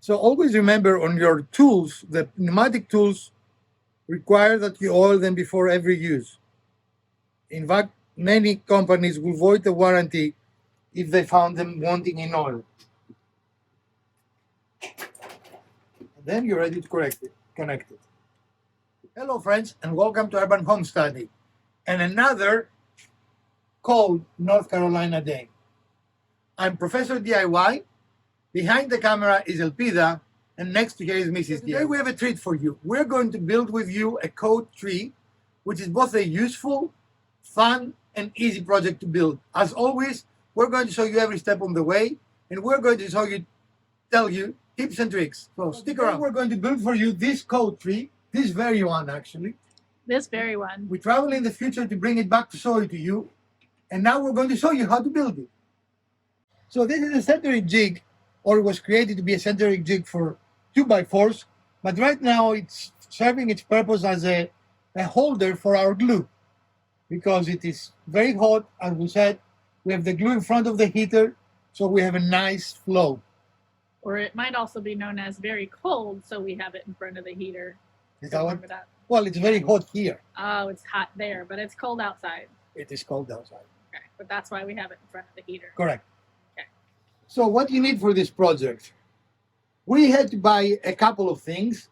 So always remember on your tools, the pneumatic tools require that you oil them before every use. In fact, many companies will void the warranty if they found them wanting in oil. And then you're ready to connect it. Hello friends, and welcome to Urban Home Study and another cold North Carolina day. I'm Professor DIY. Behind the camera is Elpida, and next to here is Mrs. DIY. Today we have a treat for you. We're going to build with you a code tree, which is both a useful, fun, and easy project to build. As always, we're going to show you every step on the way, and we're going to tell you tips and tricks. So stick around. We're going to build for you this code tree, this very one actually. This very one. We travel in the future to bring it back to show it to you, and now we're going to show you how to build it. So this is a centering jig, or it was created to be a centering jig for 2x4s, but right now it's serving its purpose as a holder for our glue, because it is very hot. As we said, we have the glue in front of the heater, so we have a nice flow. Or it might also be known as very cold, so we have it in front of the heater. Is that what? Well, it's very hot here. Oh, it's hot there, but it's cold outside. It is cold outside. Okay, but that's why we have it in front of the heater. Correct. Okay. So what you need for this project? We had to buy a couple of things.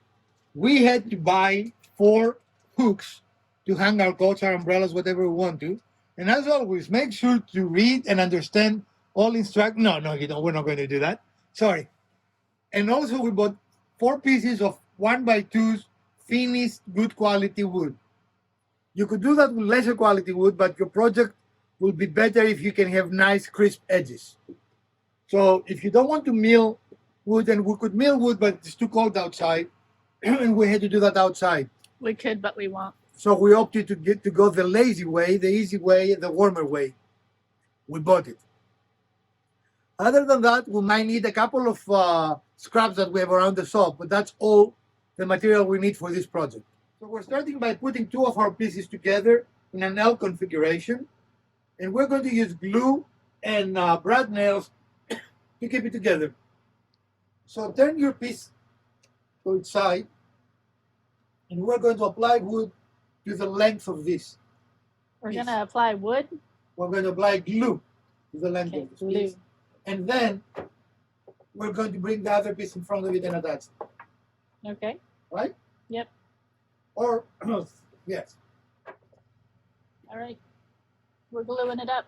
We had to buy 4 hooks to hang our coats, our umbrellas, whatever we want to. And as always, make sure to read and understand all instructions. No, you don't. We're not going to do that. Sorry. And also we bought 4 pieces of 1x2s finished good quality wood. You could do that with lesser quality wood, but your project will be better if you can have nice crisp edges. So if you don't want to mill wood, and we could mill wood, but it's too cold outside, and we had to do that outside. We could, but we won't. So we opted to go the lazy way, the easy way, the warmer way. We bought it. Other than that, we might need a couple of scraps that we have around the shop, but that's all the material we need for this project. So we're starting by putting 2 of our pieces together in an L configuration, and we're going to use glue and brad nails to keep it together. So turn your piece to its side, and we're going to apply wood to the length of this. We're going to apply wood? We're going to apply glue to the length of this piece. And then we're going to bring the other piece in front of it and attach it. Okay. Right? Yep. Or, yes. All right. We're gluing it up.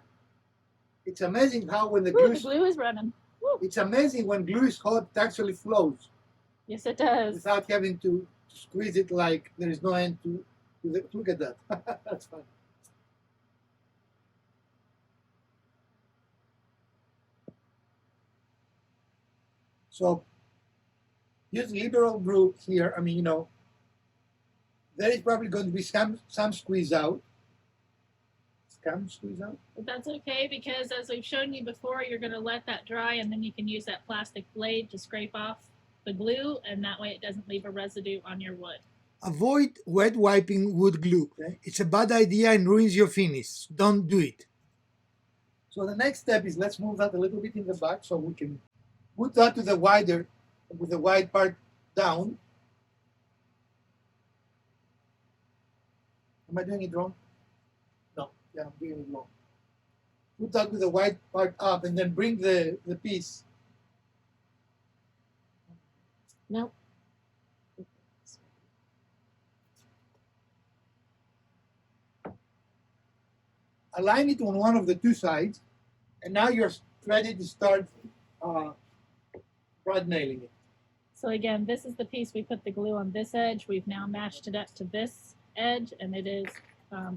It's amazing how when the glue is running. Woo. It's amazing when glue is hot, it actually flows. Yes, it does. Without having to squeeze it like there is no end to look at that. That's fun. So use liberal glue here. I mean, there is probably going to be some squeeze out. Squeeze out. But that's okay, because as we've shown you before, you're going to let that dry, and then you can use that plastic blade to scrape off the glue, and that way it doesn't leave a residue on your wood. Avoid wet wiping wood glue. Okay. It's a bad idea and ruins your finish. Don't do it. So the next step is, let's move that a little bit in the back so we can put that to the wider, with the wide part down. Am I doing it wrong? No, yeah, I'm doing it wrong. Put that with the wide part up, and then bring the piece. No. Align it on one of the 2 sides, and now you're ready to start brad nailing it. So again, this is the piece we put the glue on this edge. We've now matched it up to this edge, and it is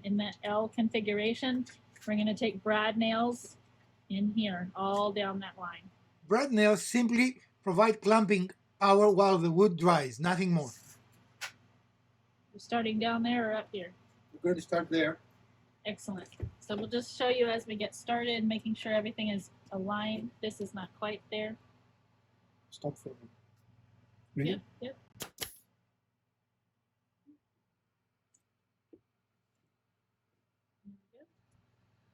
in the L configuration. We're going to take brad nails in here, all down that line. Brad nails simply provide clamping power while the wood dries, nothing more. We're starting down there or up here? We're going to start there. Excellent. So we'll just show you as we get started, making sure everything is aligned. This is not quite there. Stop filming. Really? Yep.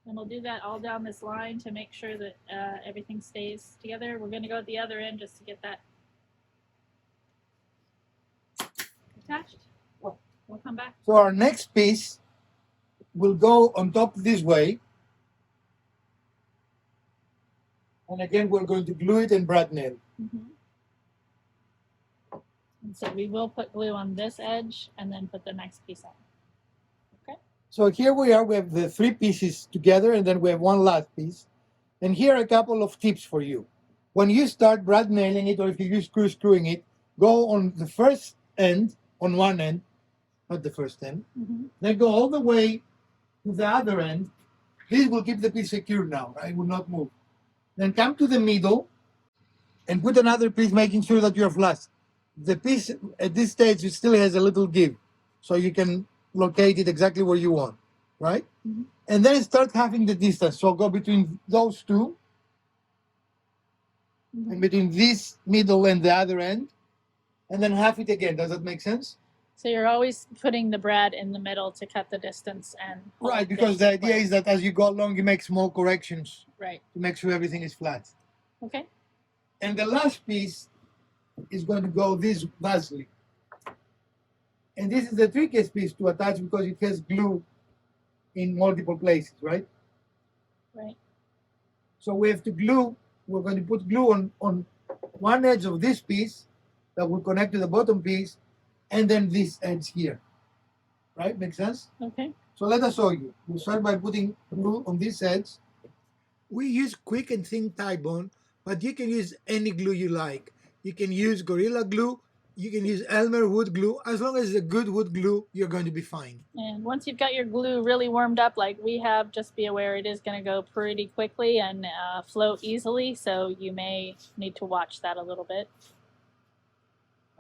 And we'll do that all down this line to make sure that everything stays together. We're going to go at the other end just to get that attached? We'll come back. So our next piece will go on top this way. And again, we're going to glue it and brad nail. And so we will put glue on this edge and then put the next piece on. Okay. So here we are. We have the three pieces together, and then we have one last piece. And here are a couple of tips for you. When you start brad nailing it, or if you use screwing it, go on the first end, on one end, not the first end. Then go all the way to the other end. This will keep the piece secure now, right? It will not move. Then come to the middle and put another piece, making sure that you're flush. The piece at this stage, it still has a little give, so you can locate it exactly where you want, right? And then start having the distance. So go between those two, and between this middle and the other end, and then half it again. Does that make sense? So you're always putting the brad in the middle to cut the distance and right, because the idea is that as you go along, you make small corrections, right, to make sure everything is flat. Okay. And the last piece is going to go this lastly. And this is the trickiest piece to attach because it has glue in multiple places, right? Right. So we have to glue, we're going to put glue on one edge of this piece that will connect to the bottom piece, and then this edge here. Right? Make sense? Okay. So let us show you. We'll start by putting glue on this edge. We use quick and thin Tybone, but you can use any glue you like. You can use Gorilla Glue, you can use Elmer wood glue. As long as it's a good wood glue, you're going to be fine. And once you've got your glue really warmed up like we have, just be aware it is going to go pretty quickly and float easily, so you may need to watch that a little bit.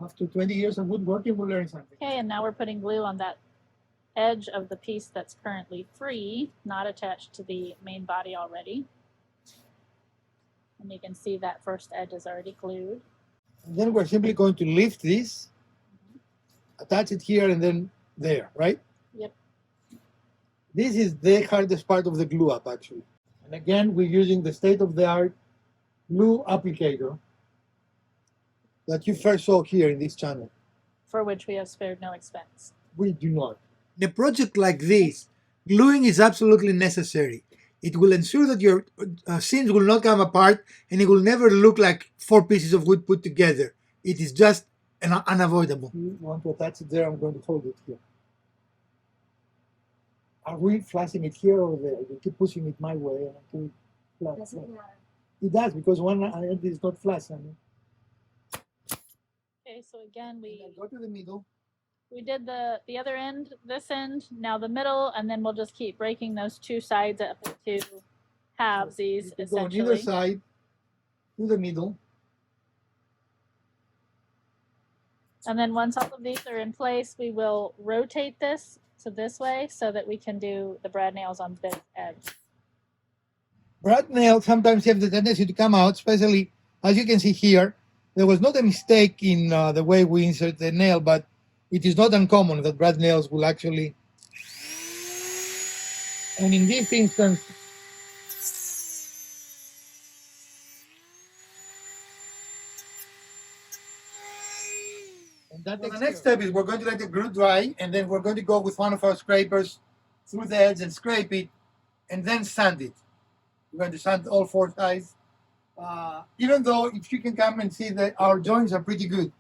After 20 years of woodworking, we'll learn something. Okay, and now we're putting glue on that edge of the piece that's currently free, not attached to the main body already. And you can see that first edge is already glued. And then we're simply going to lift this, attach it here and then there, right? Yep. This is the hardest part of the glue up, actually. And again, we're using the state-of-the-art glue applicator that you first saw here in this channel. For which we have spared no expense. We do not. In a project like this, gluing is absolutely necessary. It will ensure that your seams will not come apart and it will never look like four pieces of wood put together. It is just unavoidable. You want to attach it there, I'm going to hold it here. Are we flashing it here or there? You keep pushing it my way and until it flash. Doesn't matter. It does, because one end is not flash. Okay, so again go to the middle. We did the other end, this end, now the middle, and then we'll just keep breaking those two sides up into halvesies, So essentially. go on either side to the middle. And then once all of these are in place, we will rotate this to this way so that we can do the brad nails on this edge. Brad nails sometimes have the tendency to come out, especially as you can see here. There was not a mistake in the way we insert the nail, but it is not uncommon that brad nails will actually, and in this instance, and that the next step is we're going to let the glue dry, and then we're going to go with one of our scrapers through the edge and scrape it, and then sand it. We're going to sand all four sides. Even though if you can come and see that our joints are pretty good,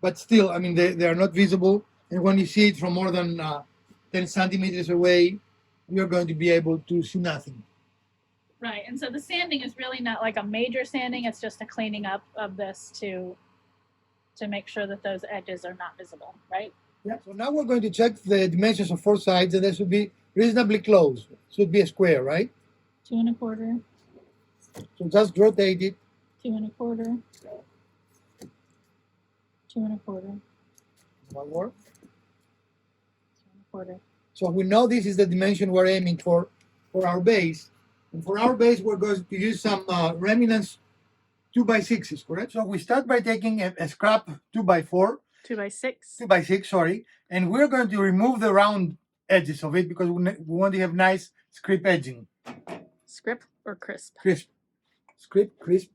but still, I mean, they are not visible. And when you see it from more than 10 centimeters away, you're going to be able to see nothing. Right, and so the sanding is really not like a major sanding. It's just a cleaning up of this to make sure that those edges are not visible, right? Yeah, so now we're going to check the dimensions of four sides, and they should be reasonably close. Should be a square, right? 2 1/4. So just rotate it. 2 1/4. 2 1/4. One more. 2 1/4. So we know this is the dimension we're aiming for our base. And for our base, we're going to use some remnants 2x6s, correct? So we start by taking a scrap 2x4. 2x6. 2x6, sorry. And we're going to remove the round edges of it because we want to have nice script edging. Script or crisp? Crisp. Script, crisp.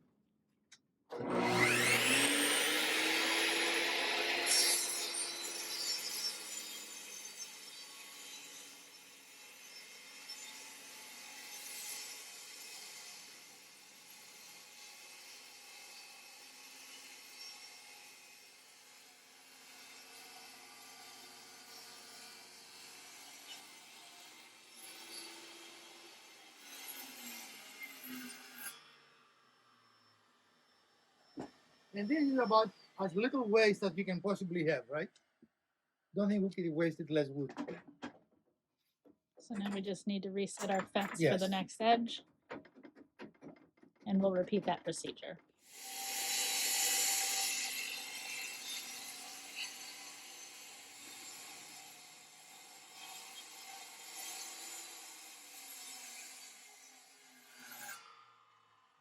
And this is about as little waste as you can possibly have, right? Don't think we could wasted less wood. So now we just need to reset our fence for Yes. the next edge. And we'll repeat that procedure.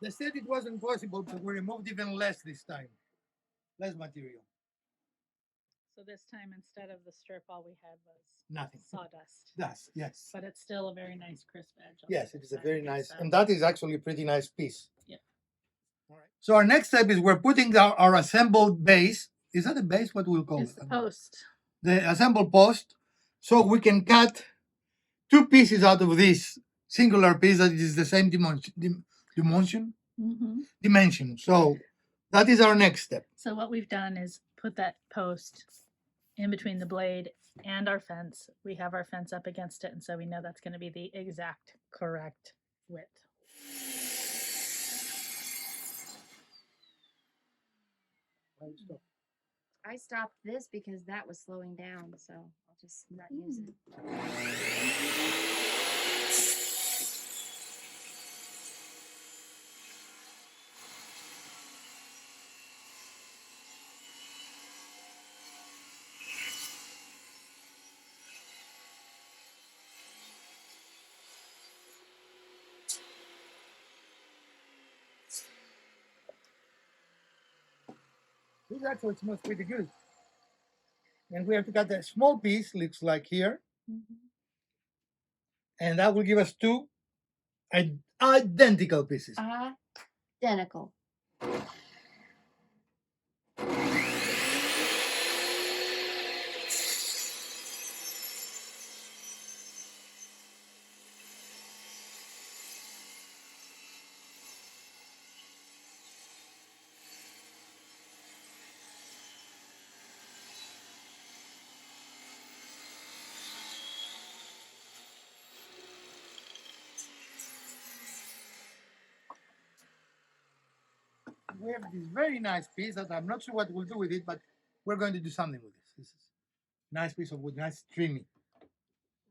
They said it wasn't possible, so we removed even less this time. Less material. So this time, instead of the strip, all we had was Nothing. sawdust. Dust, yes. But it's still a very nice crisp edge. on Yes, the it is a other very side. nice, So- and that is actually a pretty nice piece. Yeah. All right. So our next step is we're putting our assembled base. Is that a base? What we'll call It's it? the post. The assembled post. So we can cut two pieces out of this singular piece that is the same dimension. Mm-hmm. Dimension. So that is our next step. So what we've done is put that post in between the blade and our fence. We have our fence up against it, and so we know that's going to be the exact correct width. I stopped this because that was slowing down, so I'll just not use it. This actually smells pretty good. And we have to cut a small piece, looks like here, and that will give us two identical pieces. Identical. We have this very nice piece that I'm not sure what we'll do with it, but we're going to do something with this. This is a nice piece of wood, nice trimmy.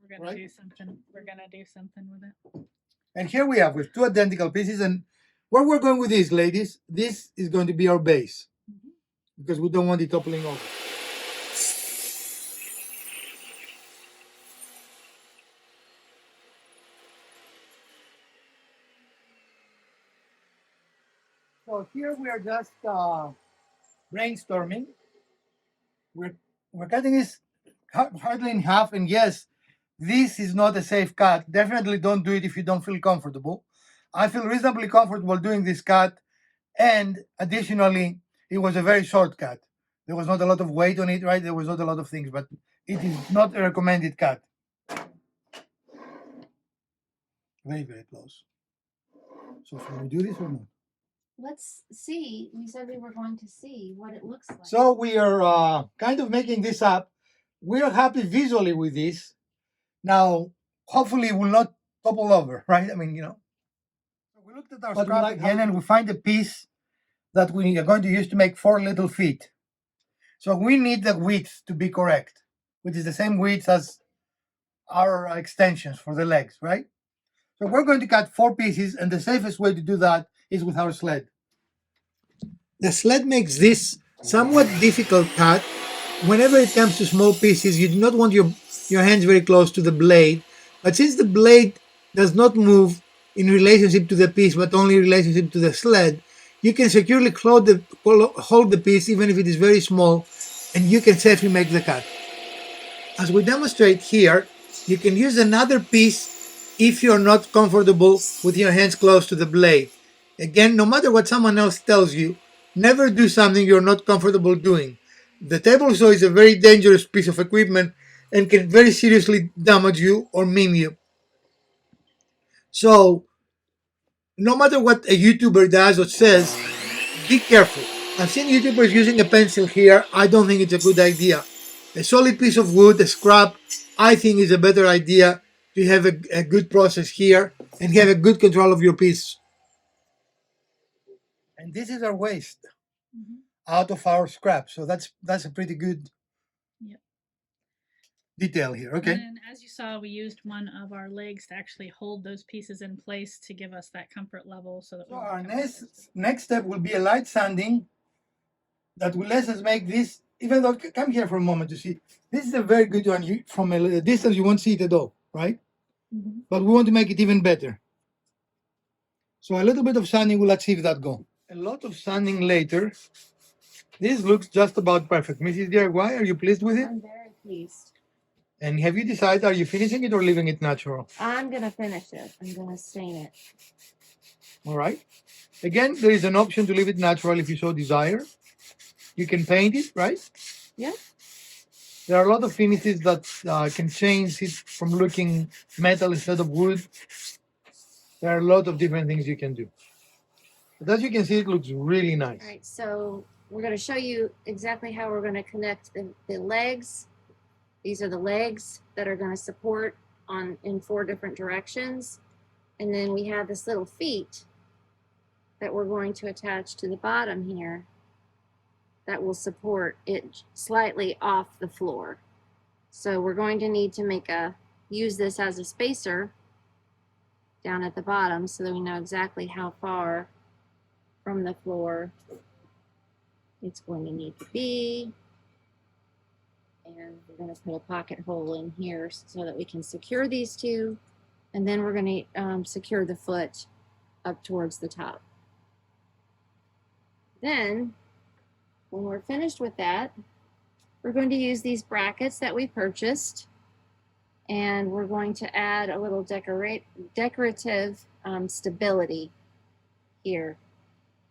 We're gonna Right. do something. We're gonna do something with it. And here we have with two identical pieces. And where we're going with this, ladies, this is going to be our base because we don't want it toppling over. So here we are just brainstorming. We're cutting this hardly in half, and yes, this is not a safe cut. Definitely don't do it if you don't feel comfortable. I feel reasonably comfortable doing this cut, and additionally, it was a very short cut. There was not a lot of weight on it, right? There was not a lot of things, but it is not a recommended cut. Very, very close. So should we do this or not? Let's see. We said we were going to see what it looks like. So we are kind of making this up. We are happy visually with this. Now, hopefully, it will not topple over, right? I mean, So we looked at our scrap again, and we find a piece that we are going to use to make 4 little feet. So we need the width to be correct, which is the same width as our extensions for the legs, right? So we're going to cut 4 pieces, and the safest way to do that is with our sled. The sled makes this somewhat difficult cut. Whenever it comes to small pieces, you do not want your hands very close to the blade. But since the blade does not move in relationship to the piece, but only in relationship to the sled, you can securely hold the piece even if it is very small, and you can safely make the cut. As we demonstrate here, you can use another piece if you're not comfortable with your hands close to the blade. Again, no matter what someone else tells you, never do something you're not comfortable doing. The table saw is a very dangerous piece of equipment and can very seriously damage you or maim you. So, no matter what a YouTuber does or says, be careful. I've seen YouTubers using a pencil here. I don't think it's a good idea. A solid piece of wood, a scrap, I think is a better idea to have a good process here and have a good control of your piece. And this is our waste. out of our scrap. So that's a pretty good Yep. detail here. Okay. And as you saw, we used one of our legs to actually hold those pieces in place to give us that comfort level so that So we our won't come next step will be a light sanding that will let us make this. Even though, come here for a moment to see. This is a very good one. From a distance, you won't see it at all, right? Mm-hmm. But we want to make it even better. So a little bit of sanding will achieve that goal. A lot of sanding later. This looks just about perfect. Mrs. DIY, are you pleased with it? I'm very pleased. And have you decided, are you finishing it or leaving it natural? I'm gonna finish it. I'm gonna stain it. All right. Again, there is an option to leave it natural if you so desire. You can paint it, right? Yeah. There are a lot of finishes that can change it from looking metal instead of wood. There are a lot of different things you can do. But as you can see, it looks really nice. All right, so we're going to show you exactly how we're going to connect the legs. These are the legs that are going to support in 4 different directions. And then we have this little feet that we're going to attach to the bottom here that will support it slightly off the floor. So we're going to need to use this as a spacer down at the bottom so that we know exactly how far from the floor it's going to need to be. And we're going to put a pocket hole in here so that we can secure these two. And then we're going to secure the foot up towards the top. Then, when we're finished with that, we're going to use these brackets that we purchased. And we're going to add a little decorative stability here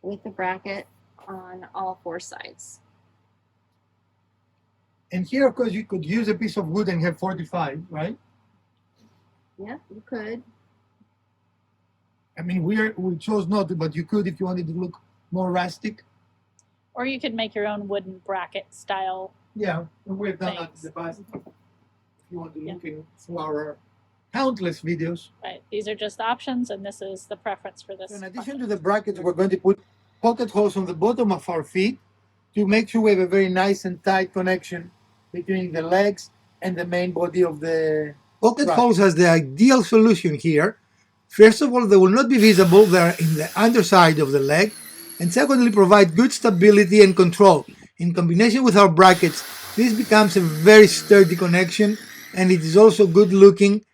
with the bracket on all 4 sides. And here, of course, you could use a piece of wood and have 45, right? Yeah, you could. I mean, we chose not to, but you could if you wanted to look more rustic. Or you could make your own wooden bracket style. Yeah, we've done that in the past. If you want to look through our countless videos. Right. These are just options, and this is the preference for this. So in addition to the brackets, we're going to put pocket holes on the bottom of our feet to make sure we have a very nice and tight connection between the legs and the main body of the pocket holes as the ideal solution here. First of all, they will not be visible. They're in the underside of the leg. And secondly, provide good stability and control. In combination with our brackets, this becomes a very sturdy connection, and it is also good looking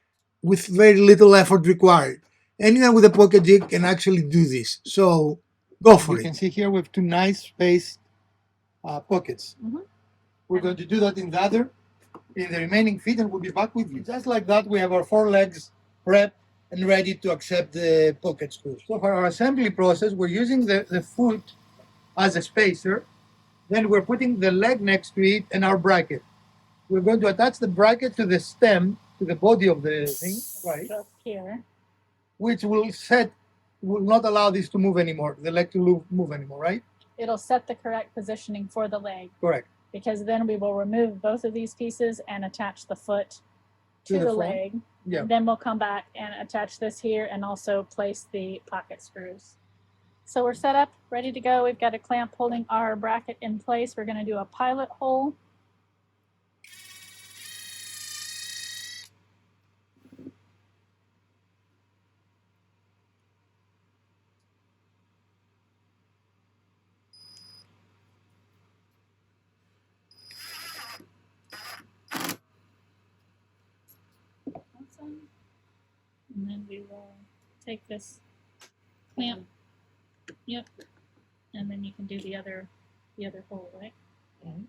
with very little effort required. Anyone with a pocket jig can actually do this. So go for it. You can see here we have 2 nice spaced pockets. Mhm. We're going to do that in the remaining feet, and we'll be back with you. Just like that, we have our 4 legs prepped and ready to accept the pocket screws. So for our assembly process, we're using the foot as a spacer. Then we're putting the leg next to it and our bracket. We're going to attach the bracket to the stem, to the body of the thing, right? Just here. Which will not allow this to move anymore, the leg to move anymore, right? It'll set the correct positioning for the leg. Correct. Because then we will remove both of these pieces and attach the foot to the leg. Yeah. Then we'll come back and attach this here and also place the pocket screws. So we're set up, ready to go. We've got a clamp holding our bracket in place. We're going to do a pilot hole. Awesome. And then we will take this clamp. Yep. And then you can do the other hole, right? Mm-hmm.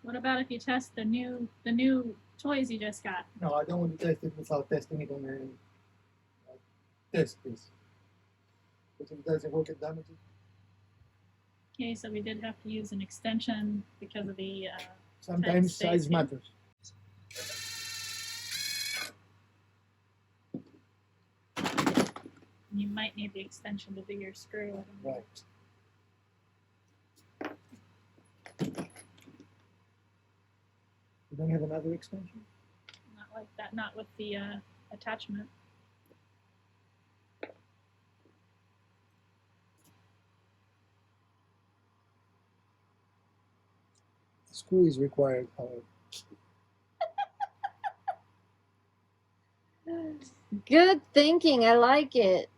What about if you test the new toys you just got? No, I don't want to test it without testing it on a test piece. If it doesn't work, it damages it. Okay, so we did have to use an extension because of the Sometimes size here. matters. You might need the extension to do your screw. Right. You don't have another extension? Not like that, not with the attachment. screw is required, however. Good thinking. I like it.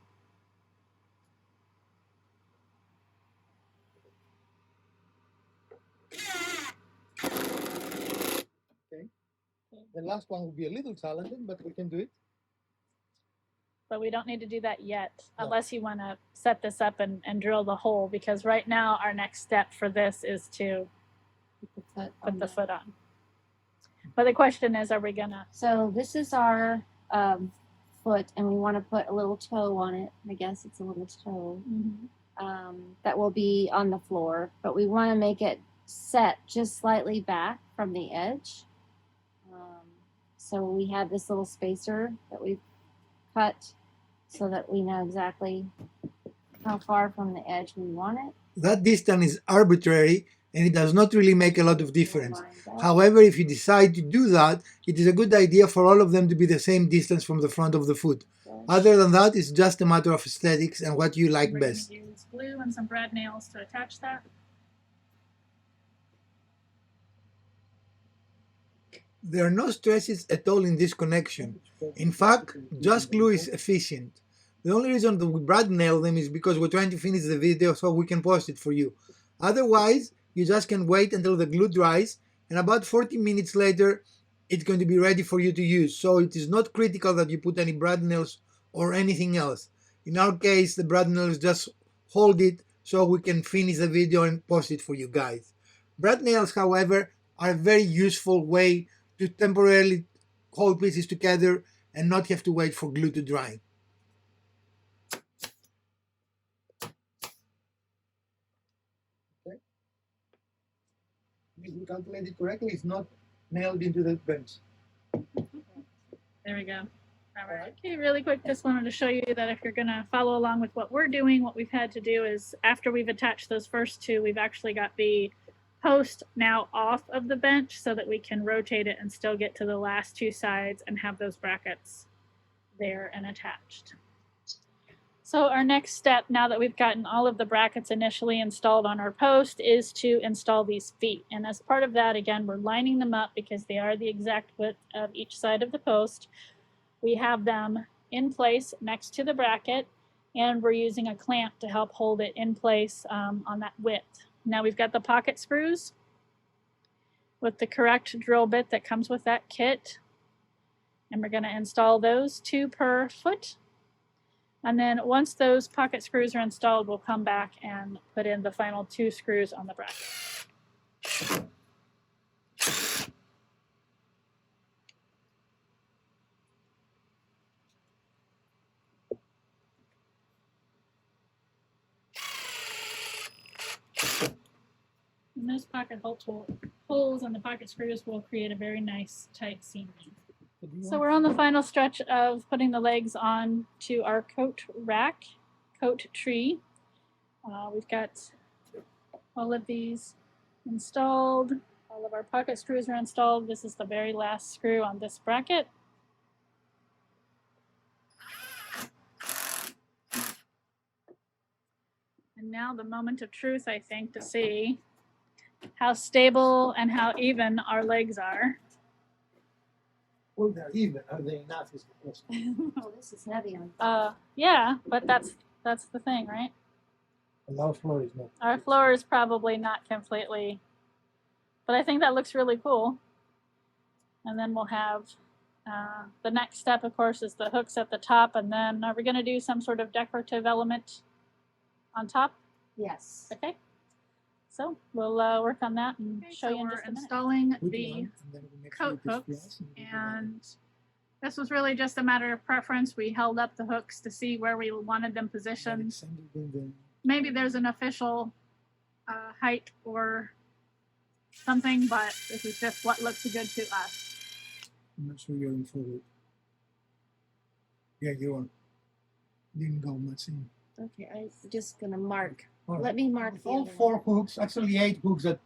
The last one will be a little challenging, but we can do it. But we don't need to do that yet, No. unless you want to set this up and drill the hole, because right now our next step for this is to put the foot on. But the question is, are we gonna? So this is our foot, and we want to put a little toe on it. I guess it's a little toe that will be on the floor, but we want to make it set just slightly back from the edge. So we have this little spacer that we've cut so that we know exactly how far from the edge we want it. That distance is arbitrary and it does not really make a lot of difference. However, if you decide to do that, it is a good idea for all of them to be the same distance from the front of the foot. Other than that, it's just a matter of aesthetics and what you like best. We're gonna use glue and some brad nails to attach that. There are no stresses at all in this connection. In fact, just glue is efficient. The only reason that we brad nail them is because we're trying to finish the video so we can post it for you. Otherwise, you just can wait until the glue dries, and about 40 minutes later, it's going to be ready for you to use. So it is not critical that you put any brad nails or anything else. In our case, the brad nails just hold it so we can finish the video and post it for you guys. Brad nails, however, are a very useful way to temporarily hold pieces together and not have to wait for glue to dry. Okay. If we calculate it correctly, it's not nailed into the bench. There we go. All right. Okay, really quick, just wanted to show you that if you're gonna follow along with what we're doing, what we've had to do is after we've attached those first two, we've actually got the post now off of the bench so that we can rotate it and still get to the last two sides and have those brackets there and attached. So our next step, now that we've gotten all of the brackets initially installed on our post, is to install these feet. And as part of that, again, we're lining them up because they are the exact width of each side of the post. We have them in place next to the bracket, and we're using a clamp to help hold it in place on that width. Now we've got the pocket screws with the correct drill bit that comes with that kit. And we're going to install those 2 per foot. And then once those pocket screws are installed, we'll come back and put in the final 2 screws on the bracket. And those pocket holes on the pocket screws will create a very nice tight seam. So we're on the final stretch of putting the legs on to our coat rack, coat tree. We've got all of these installed. All of our pocket screws are installed. This is the very last screw on this bracket. And now the moment of truth, I think, to see how stable and how even our legs are. Well, they're even. Are they enough is the question. Oh, this is heavy on. Yeah, but that's the thing, right? And our floor is not. Our floor is probably not completely, but I think that looks really cool. And then we'll have the next step, of course, is the hooks at the top. And then are we going to do some sort of decorative element on top? Yes. Okay. So we'll work on that and show you in just a minute. Installing the coat hooks, and this was really just a matter of preference. We held up the hooks to see where we wanted them positioned. Maybe there's an official height or something, but this is just what looks good to us. I'm not sure you're in forward. Yeah, you are. Didn't go much in. Okay, I'm just gonna mark. All right. Let me mark the All other 4 hooks, actually 8 hooks that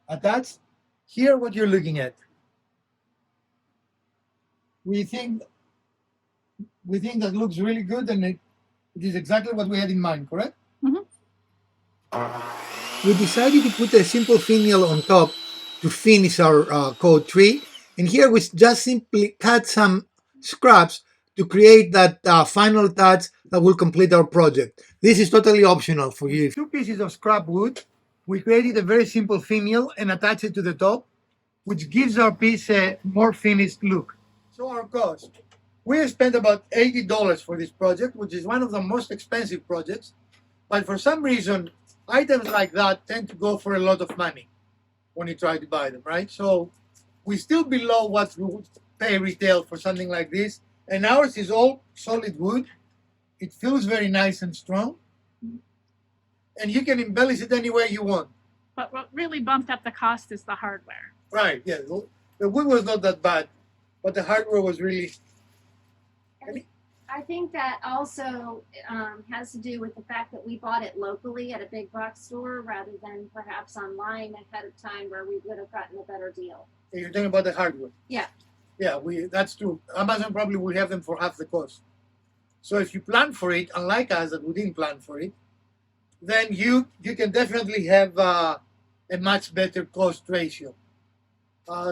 attached. Here, what you're looking at. We think that looks really good, and it is exactly what we had in mind, correct? Mm-hmm. we decided to put a simple finial on top to finish our code tree. And here we just simply cut some scraps to create that final touch that will complete our project. This is totally optional for you. With 2 pieces of scrap wood, we created a very simple finial and attached it to the top, which gives our piece a more finished look. So our cost. We spent about $80 for this project, which is one of the most expensive projects. But for some reason, items like that tend to go for a lot of money when you try to buy them, right? So we're still below what we would pay retail for something like this. And ours is all solid wood. It feels very nice and strong. And you can embellish it any way you want. But what really bumped up the cost is the hardware. Right, yeah. The wood was not that bad, but the hardware was really... I think that also has to do with the fact that we bought it locally at a big box store rather than perhaps online ahead of time where we would have gotten a better deal. You're talking about the hardware? Yeah. Yeah, that's true. Amazon probably will have them for half the cost. So if you plan for it, unlike us that we didn't plan for it, then you can definitely have a much better cost ratio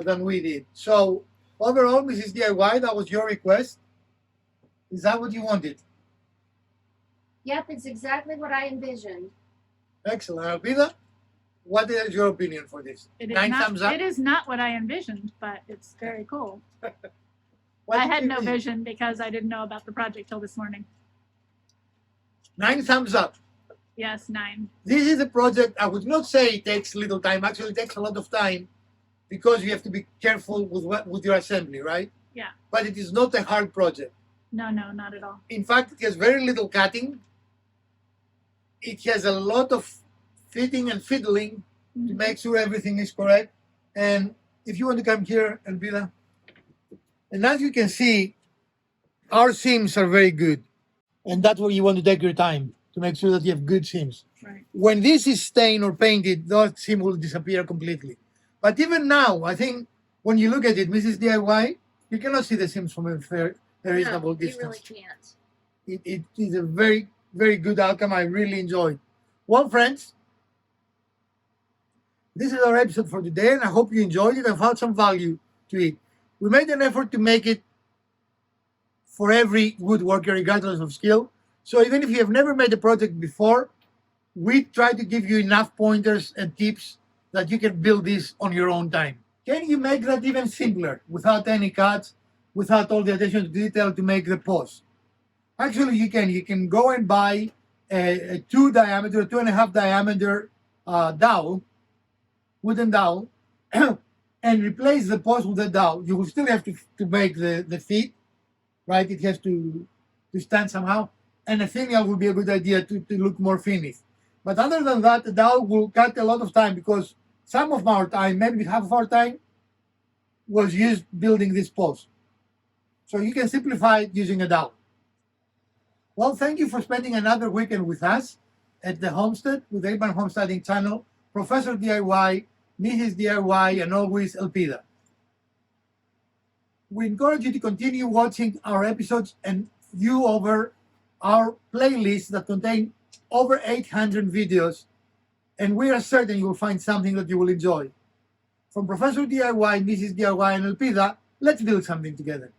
than we did. So overall, Mrs. DIY, that was your request. Is that what you wanted? Yep, it's exactly what I envisioned. Excellent. Alpida, what is your opinion for this? It is 9 not, thumbs up? It is not what I envisioned, but it's very cool. What I did had you no think? vision because I didn't know about the project till this morning. 9 thumbs up. Yes, 9. This is a project, I would not say it takes little time. Actually, it takes a lot of time because you have to be careful with your assembly, right? Yeah. But it is not a hard project. No, not at all. In fact, it has very little cutting. It has a lot of fitting and fiddling to make sure everything is correct. And if you want to come here, Elvira, and as you can see, our seams are very good. And that's where you want to take your time to make sure that you have good seams. Right. When this is stained or painted, that seam will disappear completely. But even now, I think when you look at it, Mrs. DIY, you cannot see the seams from a reasonable No, you distance. really can't. It is a very, very good outcome. I really enjoyed. Well, friends, this is our episode for today, and I hope you enjoyed it and found some value to it. We made an effort to make it for every woodworker, regardless of skill. So even if you have never made a project before, we try to give you enough pointers and tips that you can build this on your own time. Can you make that even simpler without any cuts, without all the attention to detail to make the pose? Actually, you can. You can go and buy a 2.5 diameter dowel, wooden dowel, and replace the post with a dowel. You will still have to make the feet, right? It has to stand somehow. And a finial would be a good idea to look more finished. But other than that, the dowel will cut a lot of time because some of our time, maybe half of our time, was used building this post. So you can simplify it using a dowel. Well, thank you for spending another weekend with us at the Homestead with Urban Homesteading Channel, Professor DIY, Mrs. DIY, and always Elpida. We encourage you to continue watching our episodes and view over our playlist that contain over 800 videos, and we are certain you will find something that you will enjoy. From Professor DIY, Mrs. DIY, and Elpida, let's build something together.